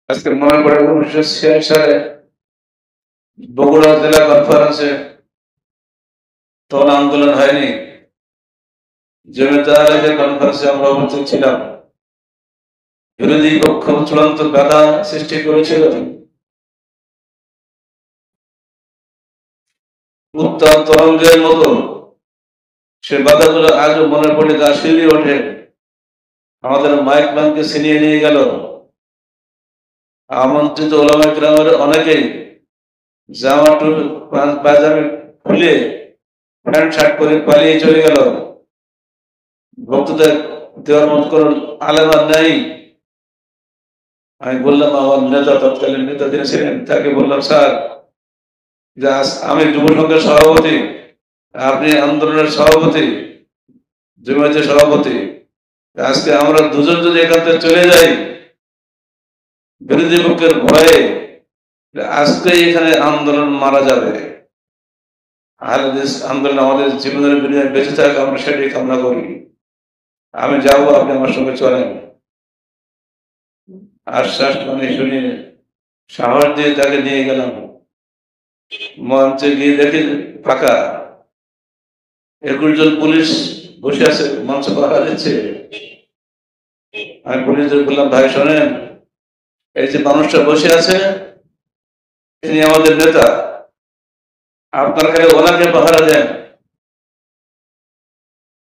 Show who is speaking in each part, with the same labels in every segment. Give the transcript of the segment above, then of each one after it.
Speaker 1: আজকে মনে পড়ে 1986 সালে বগুড়া জেলা কনফারেন্সে তখন আন্দোলন হয়নি, জমিদার কনফারেন্সে আমরা উপস্থিত ছিলাম। বিরোধী পক্ষ চূড়ান্ত বাধা সৃষ্টি করেছিল, উত্তাল তরঙ্গের মতো সে বাধাগুলো আজও মনে পড়ে গা শিউরে ওঠে। আমাদের মাইক ম্যানকে ছিনিয়ে নিয়ে গেল। আমন্ত্রিত ওলামা কিরামের অনেকেই জামা পায়জামা খুলে প্যান্ট শার্ট করে পালিয়ে চলে গেল। বক্তৃতা দেওয়ার মতো কোন আলেমার নেই। আমি বললাম আমার নেতা, তৎকালীন নেতা যিনি ছিলেন, তাকে বললাম, স্যার যে আমি যুব সংঘের সভাপতি, আপনি আন্দোলনের সভাপতি, জমিয়তের সভাপতি, আজকে আমরা দুজন যদি এখান থেকে চলে যাই বিরোধী পক্ষের ভয়ে, আজকে এখানে আন্দোলন মারা যাবে। আন্দোলন আমাদের জীবনের বিনিময়ে বেঁচে থাকে, আমরা সেটাই কামনা করি। আমি যাবো, আপনি আমার সঙ্গে চলেন। আশ্বাস মানে শুনে সাহস দিয়ে তাকে নিয়ে গেলাম। মঞ্চে গিয়ে দেখি ফাঁকা, 21 জন পুলিশ বসে আছে, মঞ্চ পাহারা দিচ্ছে। আমি পুলিশদের বললাম, ভাই শোনেন, এই যে মানুষটা বসে আছে তিনি আমাদের নেতা, আপনার খালি ওনাকে পাহারা দেন।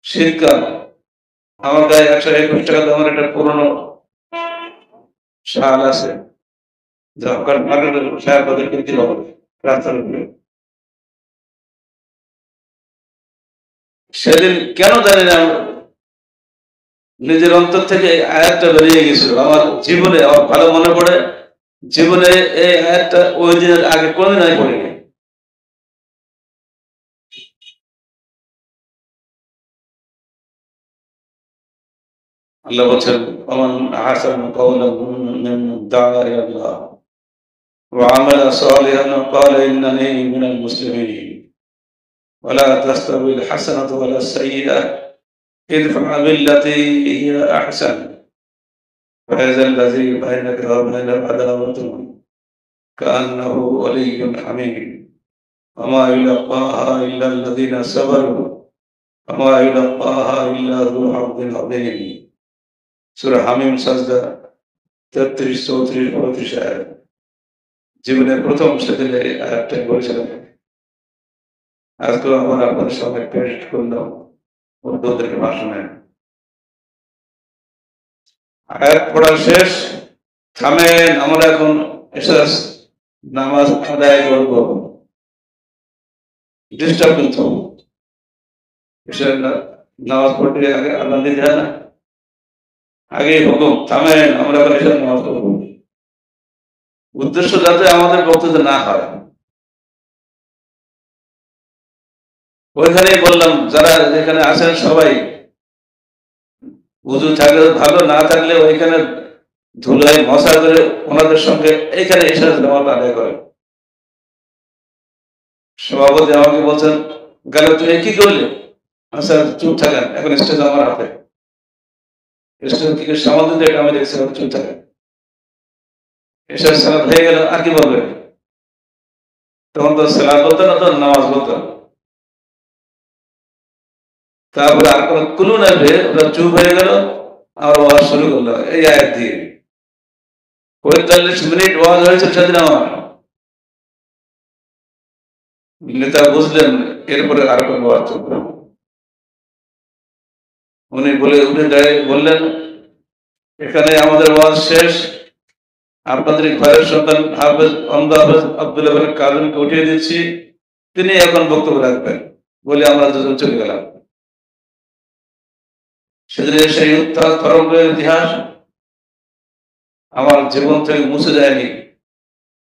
Speaker 1: শীতকাল, আমার গায়ে 121 টাকা দামের একটা পুরনো শাল আছে, সেদিন কেন জানি না নিজের অন্তর থেকে আয়াতটা বেরিয়ে গেছিল। আমার জীবনে আমার ভালো মনে পড়ে, জীবনে এই আয়াতটা ওই দিনের আগে কোনদিন আমি পড়িনি। আল্লাহ বলছেন, ওমান আহসানু কাওলান মিম্মান দাআ ইলাল্লাহ ওয়া আমালা সালিহান ওয়া ক্বালা ইন্নানী মিনাল মুসলিমিন ওয়া লা তাস্তাবিল হাসানাতু ওয়া লা সাইয়্যিআহ ইদফা বিল্লাতী হিয়া আহসান ফাইযা আল্লাযী বাইনাকা ওয়া বাইনাহু আদাওয়াতুন কাআন্নাহু ওয়ালিয়্যুন হামীম ওয়া মা ইউলাক্কাহা ইল্লাল্লাযীনা সাবারু ওয়া মা ইউলাক্কাহা ইল্লা যু হাযযিন আযীম। সূরা হামিম সাজদা 33, 34, 35 আয়াত। জীবনের প্রথম সেদিন এই আয়াতটা বলেছিলাম। আজকে আমার আপনাদের সামনে পেশ করলাম বন্ধুদেরকে ভাষণে। আয়াত পড়া শেষ, থামেন, আমরা এখন এশার নামাজ আদায় করব। ডিস্টার্ব কিন্তু এশার নামাজ পড়তে আগে আল্লাহ দিতে হয় না, আগে হুকুম, থামেন, আমরা এখন এশার নামাজ পড়ব। উদ্দেশ্য যাতে আমাদের বক্তব্য না হয়। ওইখানেই বললাম, যারা যেখানে আছেন সবাই উযু থাকলে ভালো, না থাকলে ওইখানে ধুলায় মশা করে ওনাদের সঙ্গে এইখানে এসে নামাজ আদায় করেন। সভাপতি আমাকে বলছেন, গেল তুমি কি করলে? আচ্ছা চুপ থাকেন, এখন স্টেজ আমার হাতে, স্টেজ থেকে সামাল দিতে এটা আমি দেখছি, চুপ থাকেন। এসে সালাত হয়ে গেল, আর কি বলবে? তখন তো সালাত বলতো না, তো নামাজ বলতো। তারপরে আর কোনো কুলু না ভেবে ওরা চুপ হয়ে গেল, আর ওয়াজ শুরু করলো এই আয়াত দিয়ে। 45 মিনিট ওয়াজ হয়েছে সেদিন আমার। নেতা বুঝলেন এরপরে আর কোনো ওয়াজ চলবে না। উনি বলে উঠে দাঁড়িয়ে বললেন, এখানে আমাদের ওয়াজ শেষ, আপনাদের ঘরের সন্তান হাফেজ আব্দুল্লাহ কাজীকে উঠিয়ে দিচ্ছি, তিনি এখন বক্তব্য রাখবেন বলে আমরা দুজন চলে গেলাম। সেদিনের সেই উত্তাল তরঙ্গের ইতিহাস আমার জীবন থেকে মুছে যায়নি।